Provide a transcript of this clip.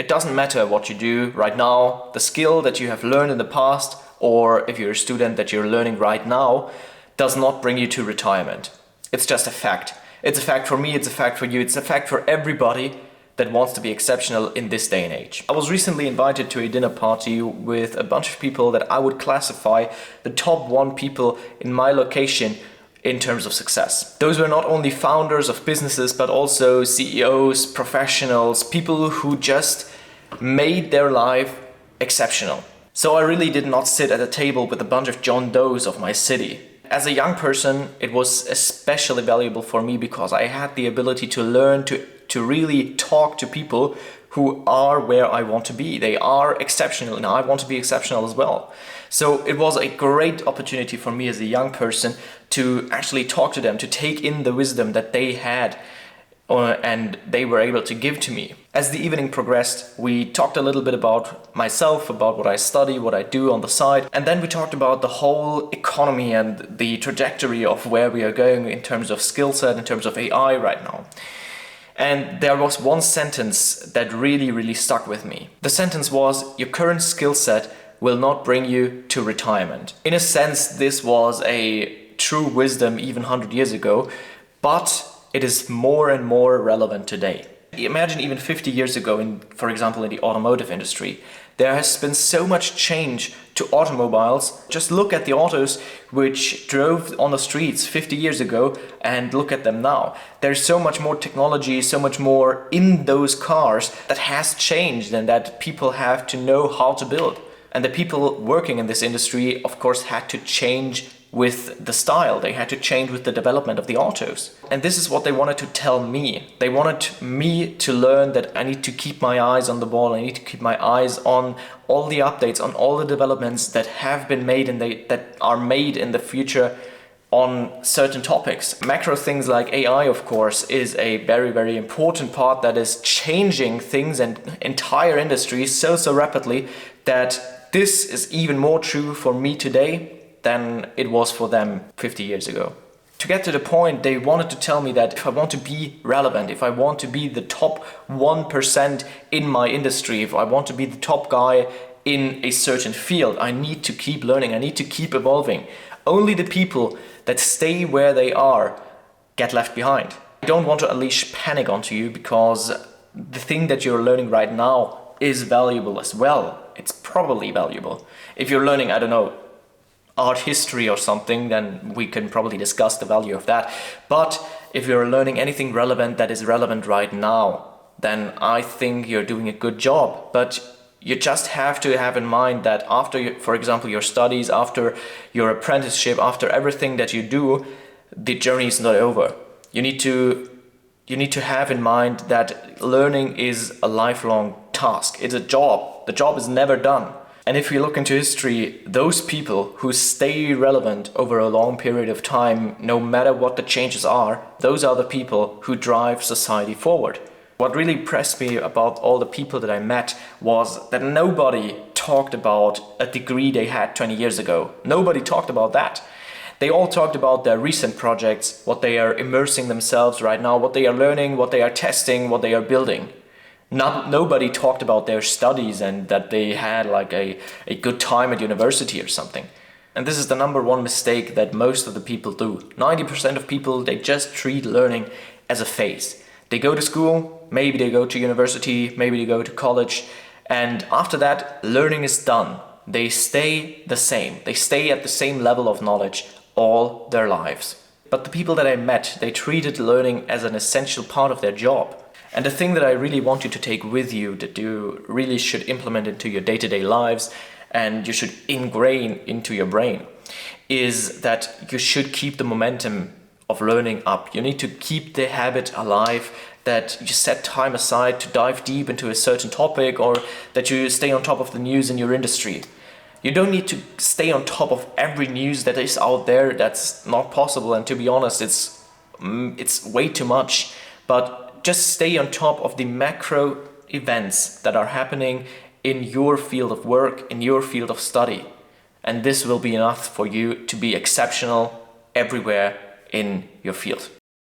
It doesn't matter what you do right now, the skill that you have learned in the past, or if you're a student that you're learning right now, does not bring you to retirement. It's just a fact. It's a fact for me, it's a fact for you, it's a fact for everybody that wants to be exceptional in this day and age. I was recently invited to a dinner party with a bunch of people that I would classify the top 1 people in my location in terms of success. Those were not only founders of businesses, but also CEOs, professionals, people who just made their life exceptional. So I really did not sit at a table with a bunch of John Does of my city. As a young person, it was especially valuable for me because I had the ability to learn to really talk to people who are where I want to be. They are exceptional and I want to be exceptional as well. So it was a great opportunity for me as a young person to actually talk to them, to take in the wisdom that they had and they were able to give to me. As the evening progressed, we talked a little bit about myself, about what I study, what I do on the side, and then we talked about the whole economy and the trajectory of where we are going in terms of skill set, in terms of AI right now. And there was one sentence that really stuck with me. The sentence was, your current skill set will not bring you to retirement. In a sense, this was a true wisdom even 100 years ago, but it is more and more relevant today. Imagine even 50 years ago, for example, in the automotive industry, there has been so much change to automobiles. Just look at the autos which drove on the streets 50 years ago and look at them now. There's so much more technology, so much more in those cars that has changed and that people have to know how to build. And the people working in this industry, of course, had to change with the style. They had to change with the development of the autos. And this is what they wanted to tell me. They wanted me to learn that I need to keep my eyes on the ball. I need to keep my eyes on all the updates, on all the developments that have been made and that are made in the future on certain topics. Macro things like AI, of course, is a very important part that is changing things and entire industries so rapidly that this is even more true for me today than it was for them 50 years ago. To get to the point, they wanted to tell me that if I want to be relevant, if I want to be the top 1% in my industry, if I want to be the top guy in a certain field, I need to keep learning, I need to keep evolving. Only the people that stay where they are get left behind. I don't want to unleash panic onto you because the thing that you're learning right now is valuable as well. It's probably valuable. If you're learning, I don't know, art history or something, then we can probably discuss the value of that. But if you're learning anything relevant that is relevant right now, then I think you're doing a good job. But you just have to have in mind that after, for example, your studies, after your apprenticeship, after everything that you do, the journey is not over. You need to have in mind that learning is a lifelong task. It's a job. The job is never done. And if we look into history, those people who stay relevant over a long period of time, no matter what the changes are, those are the people who drive society forward. What really impressed me about all the people that I met was that nobody talked about a degree they had 20 years ago. Nobody talked about that. They all talked about their recent projects, what they are immersing themselves right now, what they are learning, what they are testing, what they are building. Nobody talked about their studies and that they had like a good time at university or something. And this is the number one mistake that most of the people do. 90% of people, they just treat learning as a phase. They go to school, maybe they go to university, maybe they go to college, and after that, learning is done. They stay the same. They stay at the same level of knowledge all their lives. But the people that I met, they treated learning as an essential part of their job. And the thing that I really want you to take with you, that you really should implement into your day-to-day lives and you should ingrain into your brain, is that you should keep the momentum of learning up. You need to keep the habit alive, that you set time aside to dive deep into a certain topic, or that you stay on top of the news in your industry. You don't need to stay on top of every news that is out there. That's not possible, and to be honest, it's way too much. But just stay on top of the macro events that are happening in your field of work, in your field of study. And this will be enough for you to be exceptional everywhere in your field.